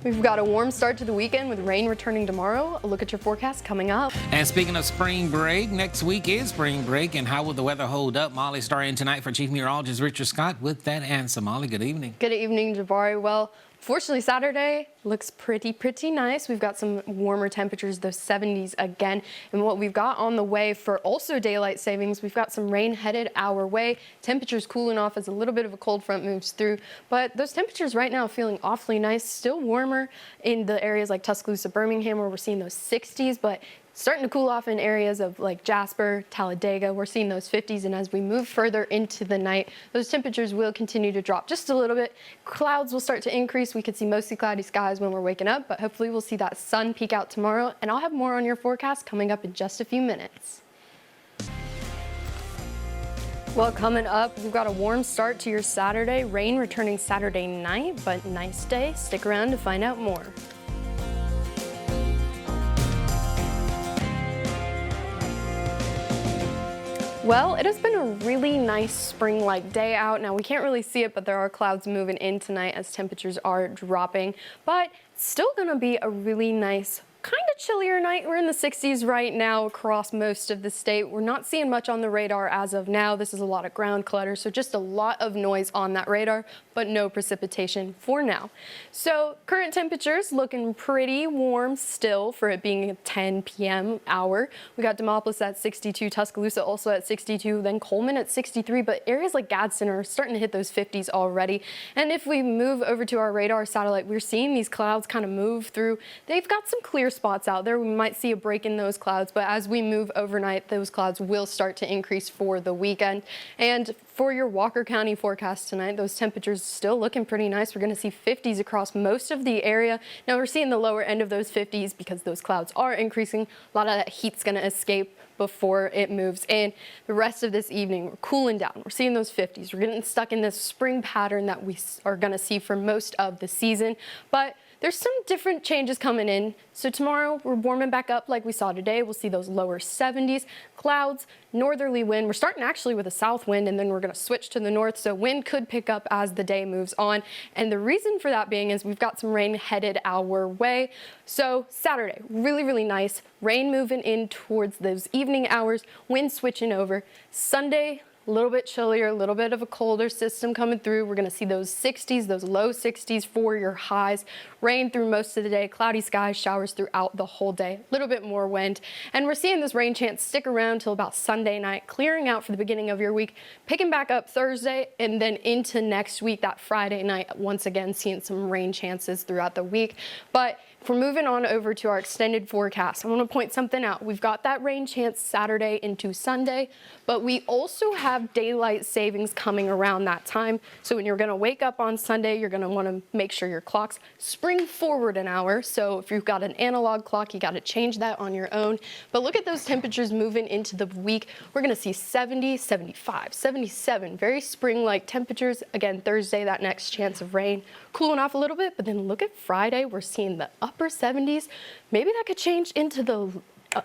We've got a warm start to the weekend with rain returning tomorrow. A look at your forecast coming up. And speaking of spring break, next week is spring break. And how will the weather hold up? Molly starting tonight for Chief Meteorologist Richard Scott with that answer. Molly, good evening. Good evening, Jabari. Well, fortunately, Saturday looks pretty nice. We've got some warmer temperatures, those 70s again. And what we've got on the way for also daylight savings, we've got some rain headed our way. Temperatures cooling off as a little bit of a cold front moves through. But those temperatures right now feeling awfully nice, still warmer in the areas like Tuscaloosa, Birmingham, where we're seeing those 60s, but starting to cool off in areas of like Jasper, Talladega. We're seeing those 50s, and as we move further into the night, those temperatures will continue to drop just a little bit. Clouds will start to increase. We could see mostly cloudy skies when we're waking up, but hopefully we'll see that sun peek out tomorrow, and I'll have more on your forecast coming up in just a few minutes. Well, coming up, we've got a warm start to your Saturday. Rain returning Saturday night, but nice day. Stick around to find out more. Well, it has been a really nice spring-like day out. Now, we can't really see it, but there are clouds moving in tonight as temperatures are dropping. But it's still going to be a really nice, kind of chillier night. We're in the 60s right now across most of the state. We're not seeing much on the radar as of now. This is a lot of ground clutter, so just a lot of noise on that radar, but no precipitation for now. So current temperatures looking pretty warm still for it being a 10 p.m. hour. We got Demopolis at 62, Tuscaloosa also at 62, then Coleman at 63, but areas like Gadsden are starting to hit those 50s already. And if we move over to our radar satellite, we're seeing these clouds kind of move through. They've got some clear spots out there. We might see a break in those clouds, but as we move overnight, those clouds will start to increase for the weekend. And for your Walker County forecast tonight, those temperatures still looking pretty nice. We're going to see 50s across most of the area. Now we're seeing the lower end of those 50s because those clouds are increasing. A lot of that heat's going to escape before it moves in. The rest of this evening, we're cooling down. We're seeing those 50s. We're getting stuck in this spring pattern that we are going to see for most of the season. But there's some different changes coming in. So tomorrow we're warming back up like we saw today. We'll see those lower 70s, clouds, northerly wind. We're starting actually with a south wind, and then we're going to switch to the north. So wind could pick up as the day moves on. And the reason for that being is we've got some rain headed our way. So Saturday, really nice. Rain moving in towards those evening hours, wind switching over. Sunday, a little bit chillier, a little bit of a colder system coming through. We're going to see those 60s, those low 60s for your highs. Rain through most of the day, cloudy skies, showers throughout the whole day. A little bit more wind. And we're seeing this rain chance stick around till about Sunday night, clearing out for the beginning of your week, picking back up Thursday, and then into next week, that Friday night, once again seeing some rain chances throughout the week. But if we're moving on over to our extended forecast, I want to point something out. We've got that rain chance Saturday into Sunday, but we also have daylight savings coming around that time. So when you're going to wake up on Sunday, you're going to want to make sure your clocks spring forward an hour. So if you've got an analog clock, you got to change that on your own. But look at those temperatures moving into the week. We're going to see 70, 75, 77, very spring-like temperatures. Again, Thursday, that next chance of rain, cooling off a little bit. But then look at Friday, we're seeing the upper 70s. Maybe that could change into the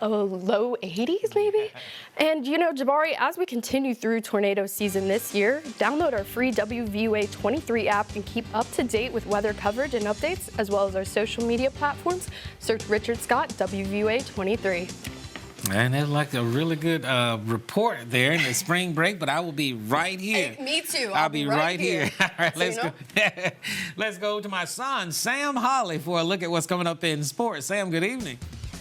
low 80s maybe. And you know, Jabari, as we continue through tornado season this year, download our free WVUA 23 app and keep up to date with weather coverage and updates, as well as our social media platforms. Search Richard Scott WVUA 23. And that's like a really good report there in the spring break, but I will be right here. Hey, me too. I'll be right here. All right, So let's go. Let's go to my son, Sam Holly, for a look at what's coming up in sports. Sam, good evening.